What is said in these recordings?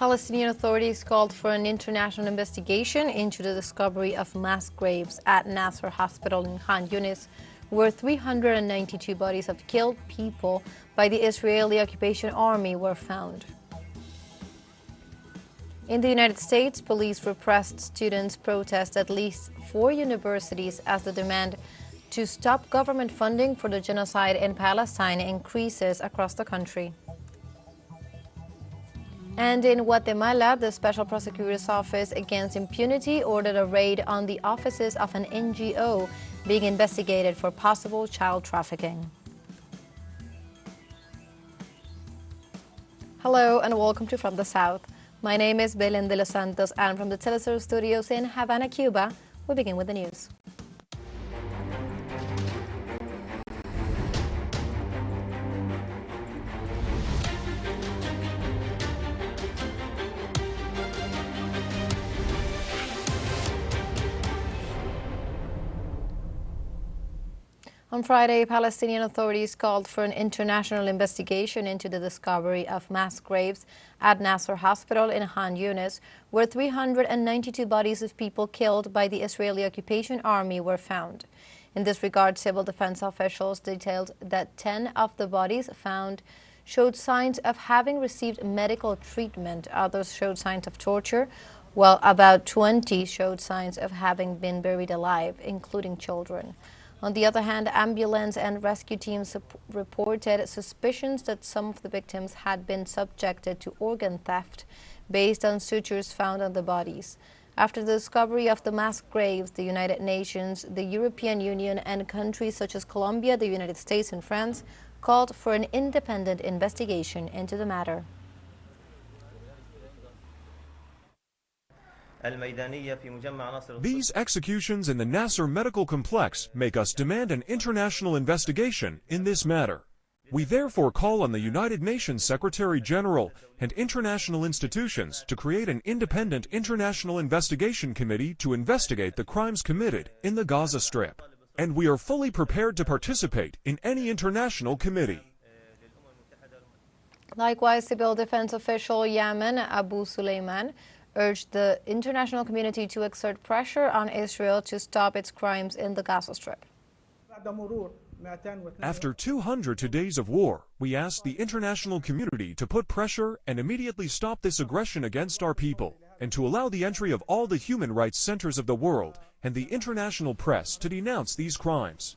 Palestinian authorities called for an international investigation into the discovery of mass graves at Nasser Hospital in Khan Yunis, where 392 bodies of killed people by the Israeli occupation army were found. In the United States, police repressed students' protests at least 4 universities as the demand to stop government funding for the genocide in Palestine increases across the country. And in Guatemala, the Special Prosecutor's Office Against Impunity ordered a raid on the offices of an NGO being investigated for possible child trafficking. Hello and welcome to From the South. My name is Belén de los Santos, and from the teleSUR studios in Havana, Cuba, we begin with the news. On Friday, Palestinian authorities called for an international investigation into the discovery of mass graves at Nasser Hospital in Khan Yunis, where 392 bodies of people killed by the Israeli occupation army were found. In this regard, civil defense officials detailed that 10 of the bodies found showed signs of having received medical treatment. Others showed signs of torture, while about 20 showed signs of having been buried alive, including children. On the other hand, ambulance and rescue teams reported suspicions that some of the victims had been subjected to organ theft based on sutures found on the bodies. After the discovery of the mass graves, the United Nations, the European Union, and countries such as Colombia, the United States, and France called for an independent investigation into the matter. These executions in the Nasser medical complex make us demand an international investigation in this matter. We therefore call on the United Nations Secretary-General and international institutions to create an independent international investigation committee to investigate the crimes committed in the Gaza Strip. And we are fully prepared to participate in any international committee. Likewise, civil defense official Yaman Abu Suleiman urged the international community to exert pressure on Israel to stop its crimes in the Gaza Strip. After 202 days of war, we ask the international community to put pressure and immediately stop this aggression against our people, and to allow the entry of all the human rights centers of the world and the international press to denounce these crimes.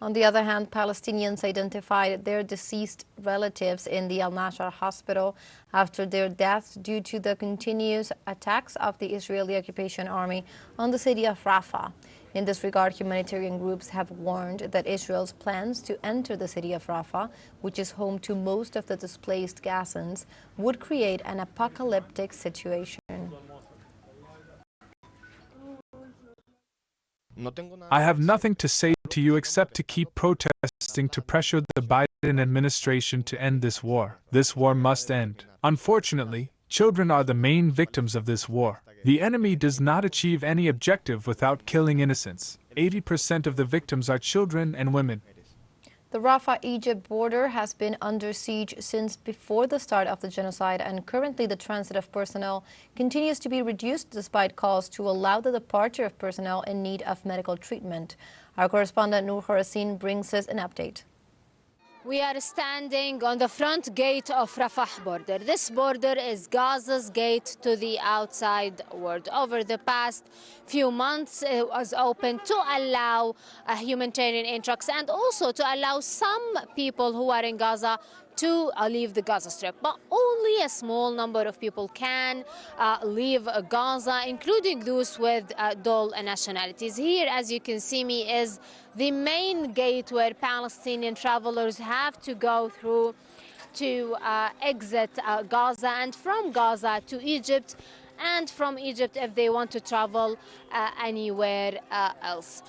On the other hand, Palestinians identified their deceased relatives in the Al-Nasser hospital after their deaths due to the continuous attacks of the Israeli occupation army on the city of Rafah. In this regard, humanitarian groups have warned that Israel's plans to enter the city of Rafah, which is home to most of the displaced Gazans, would create an apocalyptic situation. I have nothing to say to you except to keep protesting to pressure the Biden administration to end this war. This war must end. Unfortunately, children are the main victims of this war. The enemy does not achieve any objective without killing innocents. 80% of the victims are children and women. The Rafah Egypt border has been under siege since before the start of the genocide, and currently the transit of personnel continues to be reduced despite calls to allow the departure of personnel in need of medical treatment. Our correspondent Noor Khorasin brings us an update. We are standing on the front gate of Rafah border. This border is Gaza's gate to the outside world. Over the past few months, it was open to allow humanitarian influx and also to allow some people who are in Gaza to leave the Gaza Strip. But only a small number of people can leave Gaza, including those with dual nationalities. Here, as you can see me, is the main gate where Palestinian travelers have to go through to exit Gaza, and from Gaza to Egypt, and from Egypt if they want to travel anywhere else.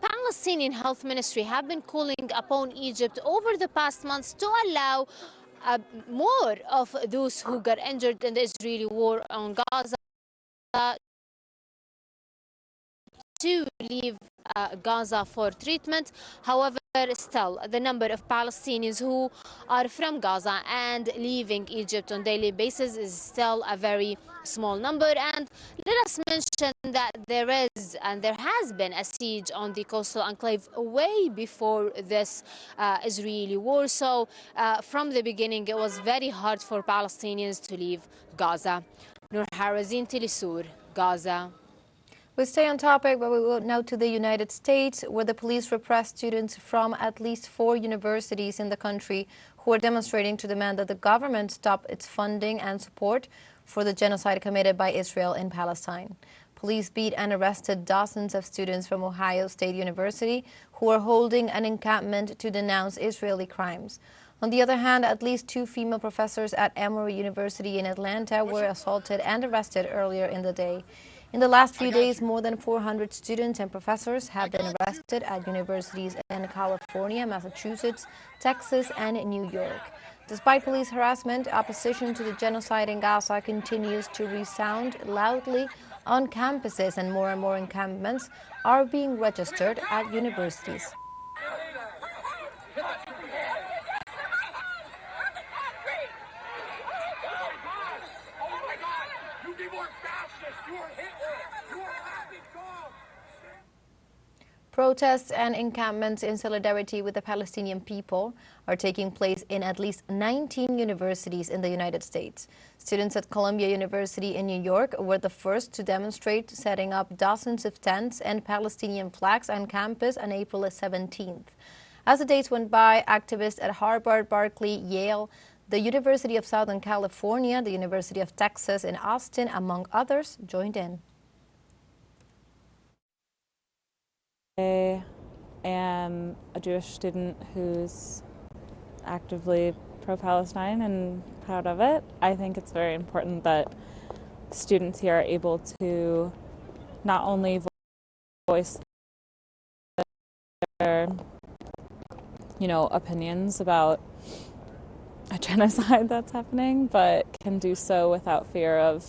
Palestinian Health Ministry have been calling upon Egypt over the past months to allow more of those who got injured in the Israeli war on Gaza to leave Gaza for treatment. However, still, the number of Palestinians who are from Gaza and leaving Egypt on a daily basis is still a very small number. And let us mention that there is and there has been a siege on the coastal enclave way before this Israeli war. So from the beginning, it was very hard for Palestinians to leave Gaza. Nur Harazin, teleSUR, Gaza. We stay on topic, but we go now to the United States, where the police repressed students from at least 4 universities in the country who are demonstrating to demand that the government stop its funding and support for the genocide committed by Israel in Palestine. Police beat and arrested dozens of students from Ohio State University who are holding an encampment to denounce Israeli crimes. On the other hand, at least 2 female professors at Emory University in Atlanta were assaulted and arrested earlier in the day. In the last few days, more than 400 students and professors have been arrested at universities in California, Massachusetts, Texas, and New York. Despite police harassment, opposition to the genocide in Gaza continues to resound loudly on campuses, and more encampments are being registered at universities. Protests and encampments in solidarity with the Palestinian people are taking place in at least 19 universities in the United States. Students at Columbia University in New York were the first to demonstrate, setting up dozens of tents and Palestinian flags on campus on April 17th. As the days went by, activists at Harvard, Berkeley, Yale, the University of Southern California, the University of Texas in Austin, among others, joined in. I am a Jewish student who's actively pro-Palestine and proud of it. I think it's very important that students here are able to not only voice their, opinions about a genocide that's happening, but can do so without fear of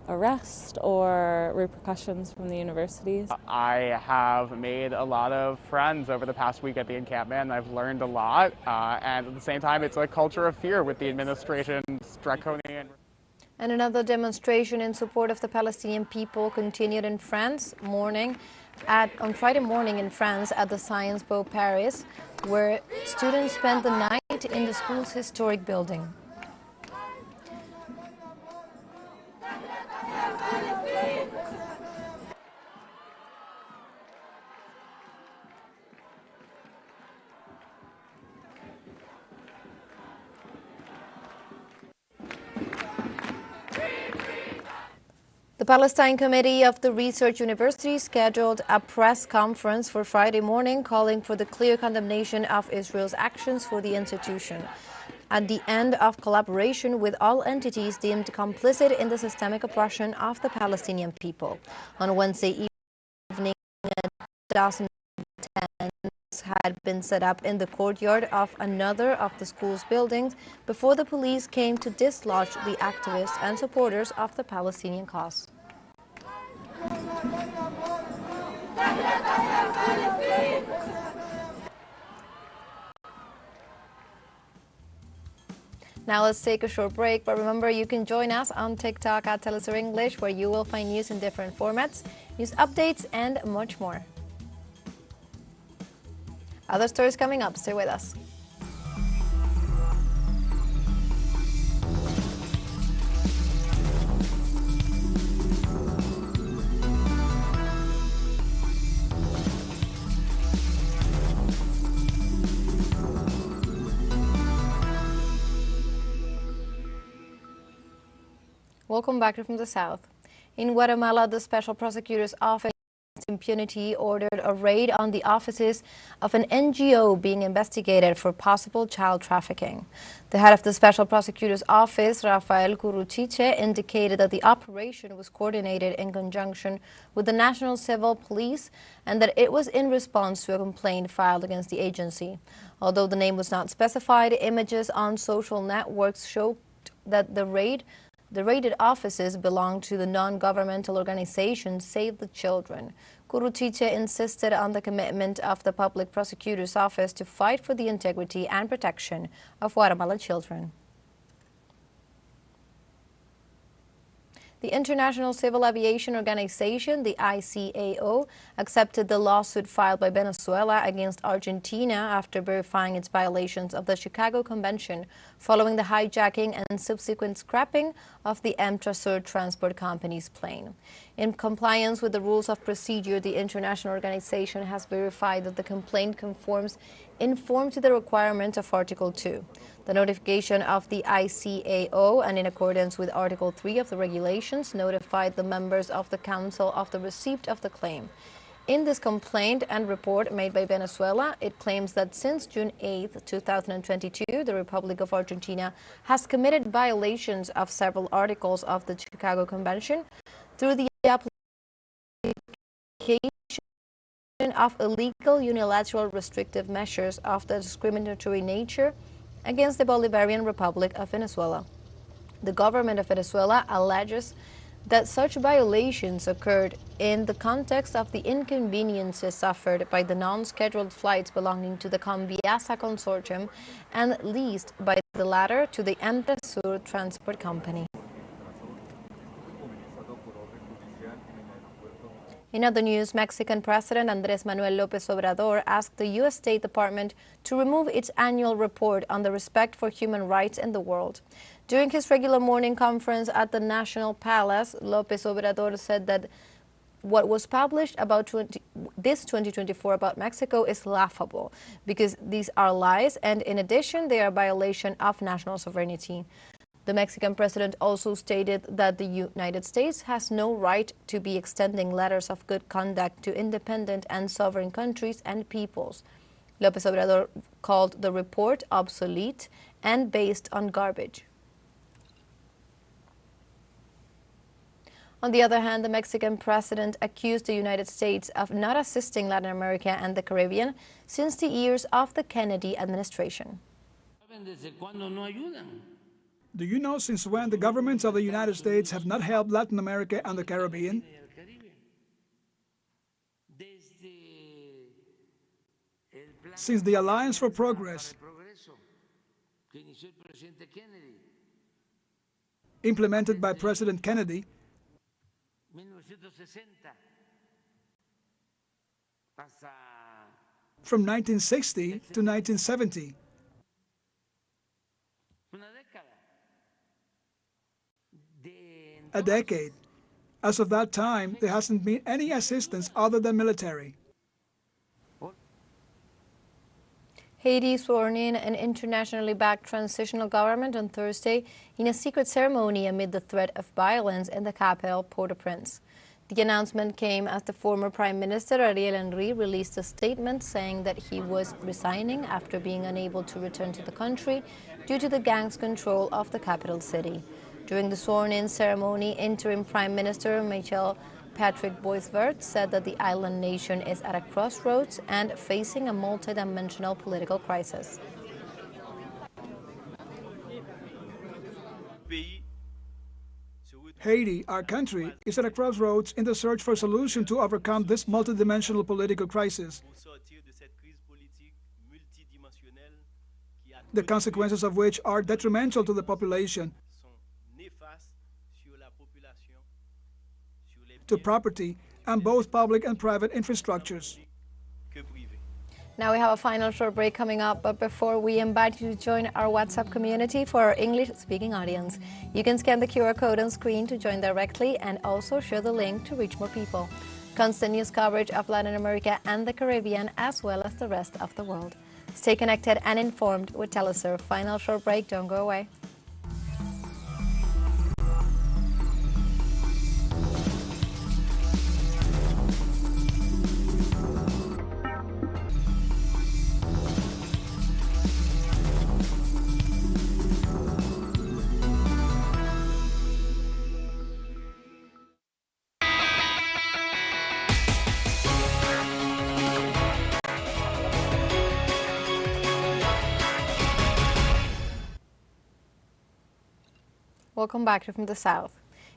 arrest or repercussions from the universities. I have made a lot of friends over the past week at the encampment, and I've learned a lot. And at the same time, it's a culture of fear with the administration's draconian. And another demonstration in support of the Palestinian people continued in France on Friday morning in France at the Sciences Po Paris, where students spent the night in the school's historic building. The Palestine Committee of the Research University scheduled a press conference for Friday morning calling for the clear condemnation of Israel's actions for the institution at the end of collaboration with all entities deemed complicit in the systemic oppression of the Palestinian people. On Wednesday evening, a dozen tents had been set up in the courtyard of another of the school's buildings before the police came to dislodge the activists and supporters of the Palestinian cause. Now let's take a short break, but remember you can join us on TikTok at teleSUR English, where you will find news in different formats, news updates, and much more. Other stories coming up. Stay with us. Welcome back from the South. In Guatemala, the Special Prosecutor's Office of Impunity ordered a raid on the offices of an NGO being investigated for possible child trafficking. The head of the Special Prosecutor's Office, Rafael Curuchiche, indicated that the operation was coordinated in conjunction with the National Civil Police and that it was in response to a complaint filed against the agency. Although the name was not specified, images on social networks showed that the raided offices belong to the non-governmental organization Save the Children. Gurutice insisted on the commitment of the public prosecutor's office to fight for the integrity and protection of Guatemalan children. The International Civil Aviation Organization, the ICAO, accepted the lawsuit filed by Venezuela against Argentina after verifying its violations of the Chicago Convention following the hijacking and subsequent scrapping of the TeleSUR transport company's plane. In compliance with the rules of procedure, the international organization has verified that the complaint conforms to the requirements of Article 2. The notification of the ICAO, and in accordance with Article 3 of the regulations, notified the members of the Council of the receipt of the claim. In this complaint and report made by Venezuela, it claims that since June 8, 2022, the Republic of Argentina has committed violations of several articles of the Chicago Convention through the application of illegal unilateral restrictive measures of the discriminatory nature against the Bolivarian Republic of Venezuela. The government of Venezuela alleges that such violations occurred in the context of the inconveniences suffered by the non-scheduled flights belonging to the Conviasa consortium and leased by the latter to the TeleSUR transport company. In other news, Mexican President Andrés Manuel López Obrador asked the U.S. State Department to remove its annual report on the respect for human rights in the world. During his regular morning conference at the National Palace, López Obrador said that what was published about this 2024 about Mexico is laughable because these are lies, and in addition, they are a violation of national sovereignty. The Mexican president also stated that the United States has no right to be extending letters of good conduct to independent and sovereign countries and peoples. López Obrador called the report obsolete and based on garbage. On the other hand, the Mexican president accused the United States of not assisting Latin America and the Caribbean since the years of the Kennedy administration. Do you know since when the governments of the United States have not helped Latin America and the Caribbean? Since the Alliance for Progress, implemented by President Kennedy, from 1960 to 1970. A decade. As of that time, there hasn't been any assistance other than military. Haiti sworn in an internationally backed transitional government on Thursday in a secret ceremony amid the threat of violence in the capital, Port-au-Prince. The announcement came as the former Prime Minister Ariel Henry released a statement saying that he was resigning after being unable to return to the country due to the gang's control of the capital city. During the sworn-in ceremony, interim Prime Minister Michel Patrick Boisvert said that the island nation is at a crossroads and facing a multidimensional political crisis. Haiti, our country, is at a crossroads in the search for a solution to overcome this multidimensional political crisis, the consequences of which are detrimental to the population, to property, and both public and private infrastructures. Now we have a final short break coming up, but before we invite you to join our WhatsApp community for our English-speaking audience. You can scan the QR code on screen to join directly and also share the link to reach more people. Constant news coverage of Latin America and the Caribbean, as well as the rest of the world. Stay connected and informed with teleSUR. Final short break, don't go away. Welcome back to From the South.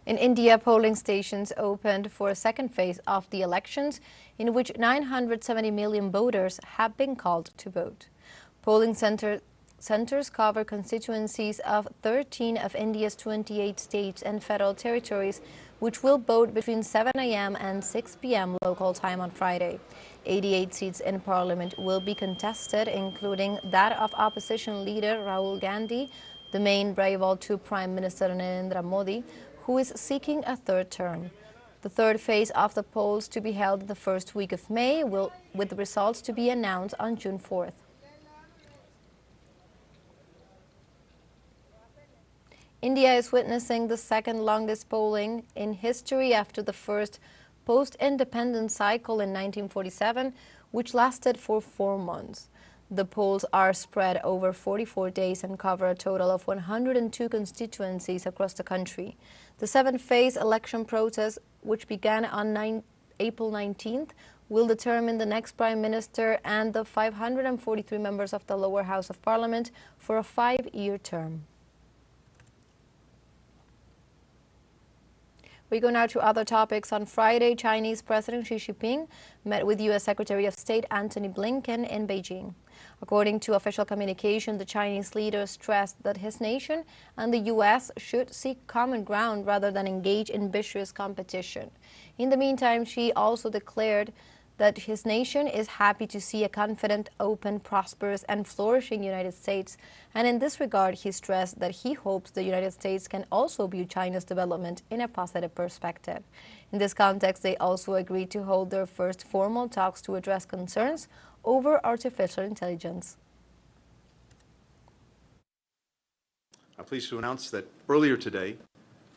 In India, polling stations opened for a second phase of the elections, in which 970 million voters have been called to vote. Polling centers cover constituencies of 13 of India's 28 states and federal territories, which will vote between 7 a.m. and 6 p.m. local time on Friday. 88 seats in parliament will be contested, including that of opposition leader Rahul Gandhi, the main rival to Prime Minister Narendra Modi, who is seeking a third term. The third phase of the polls to be held the first week of May, with the results to be announced on June 4th. India is witnessing the second longest polling in history after the first post-independence cycle in 1947, which lasted for 4 months. The polls are spread over 44 days and cover a total of 102 constituencies across the country. The seventh-phase election process, which began on April 19th, will determine the next Prime Minister and the 543 members of the lower house of Parliament for a 5-year term. We go now to other topics. On Friday, Chinese President Xi Jinping met with U.S. Secretary of State Antony Blinken in Beijing. According to official communication, the Chinese leader stressed that his nation and the U.S. should seek common ground rather than engage in vicious competition. In the meantime, Xi also declared that his nation is happy to see a confident, open, prosperous, and flourishing United States. And in this regard, he stressed that he hopes the United States can also view China's development in a positive perspective. In this context, they also agreed to hold their first formal talks to address concerns over artificial intelligence. I'm pleased to announce that earlier today,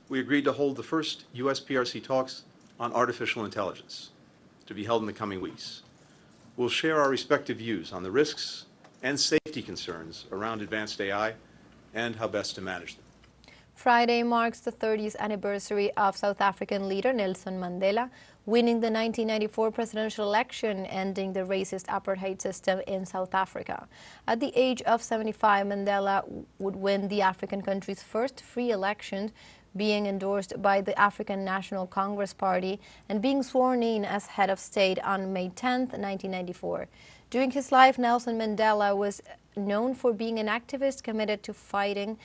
we agreed to hold the first U.S. PRC talks on artificial intelligence, to be held in the coming weeks. We'll share our respective views on the risks and safety concerns around advanced AI and how best to manage them. Friday marks the 30th anniversary of South African leader Nelson Mandela winning the 1994 presidential election, ending the racist apartheid system in South Africa. At the age of 75, Mandela would win the African country's first free election, being endorsed by the African National Congress Party and being sworn in as head of state on May 10, 1994. During his life, Nelson Mandela was known for being an activist committed to fighting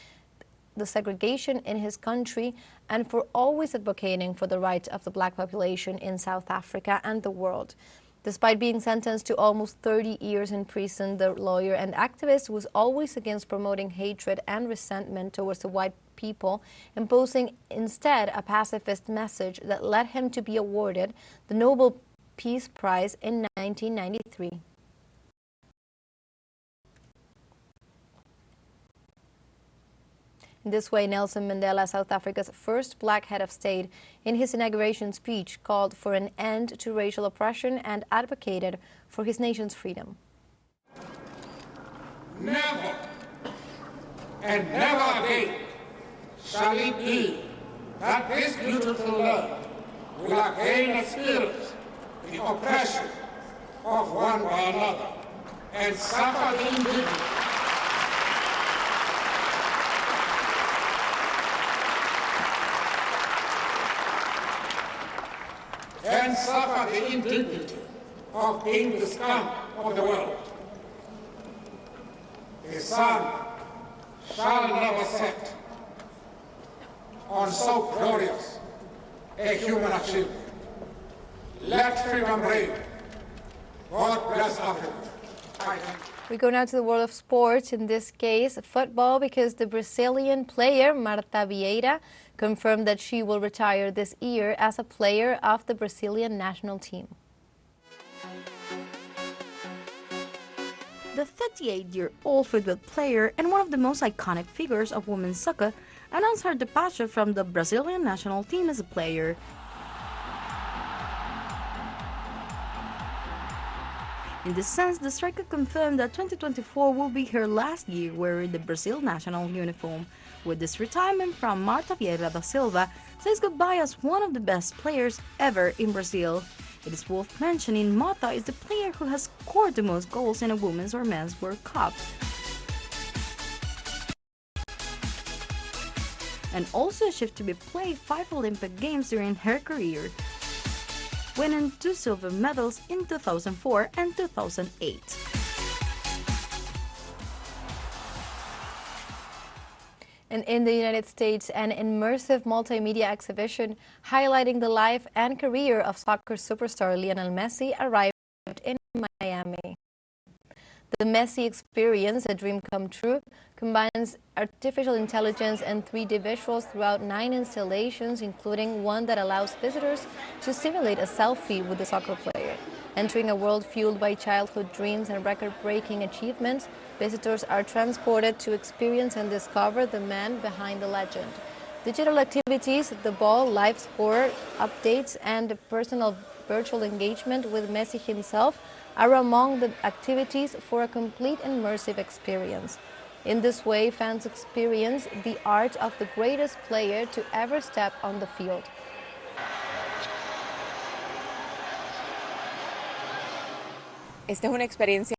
the segregation in his country and for always advocating for the rights of the black population in South Africa and the world. Despite being sentenced to almost 30 years in prison, the lawyer and activist was always against promoting hatred and resentment towards the white people, imposing instead a pacifist message that led him to be awarded the Nobel Peace Prize in 1993. In this way, Nelson Mandela, South Africa's first black head of state, in his inauguration speech called for an end to racial oppression and advocated for his nation's freedom. Never and never again shall it be that this beautiful land will again experience the oppression of one by another and suffer the indignity of being the scum of the world. The sun shall never set on so glorious a human achievement. Let freedom reign. God bless Africa. I thank you. We go now to the world of sports, in this case football, because the Brazilian player Marta Vieira confirmed that she will retire this year as a player of the Brazilian national team. The 38-year-old football player and one of the most iconic figures of women's soccer announced her departure from the Brazilian national team as a player. In this sense, the striker confirmed that 2024 will be her last year wearing the Brazil national uniform. With this retirement from Marta Vieira da Silva, says goodbye as one of the best players ever in Brazil. It is worth mentioning Marta is the player who has scored the most goals in a women's or men's World Cup. and also achieved to be played 5 Olympic Games during her career, winning 2 silver medals in 2004 and 2008. And in the United States, an immersive multimedia exhibition highlighting the life and career of soccer superstar Lionel Messi arrived in Miami. The Messi Experience, a dream come true, combines artificial intelligence and 3D visuals throughout 9 installations, including one that allows visitors to simulate a selfie with the soccer player. Entering a world fueled by childhood dreams and record-breaking achievements, visitors are transported to experience and discover the man behind the legend. Digital activities, the ball, live score updates, and personal virtual engagement with Messi himself are among the activities for a complete immersive experience. In this way, fans experience the art of the greatest player to ever step on the field. Esta es una experiencia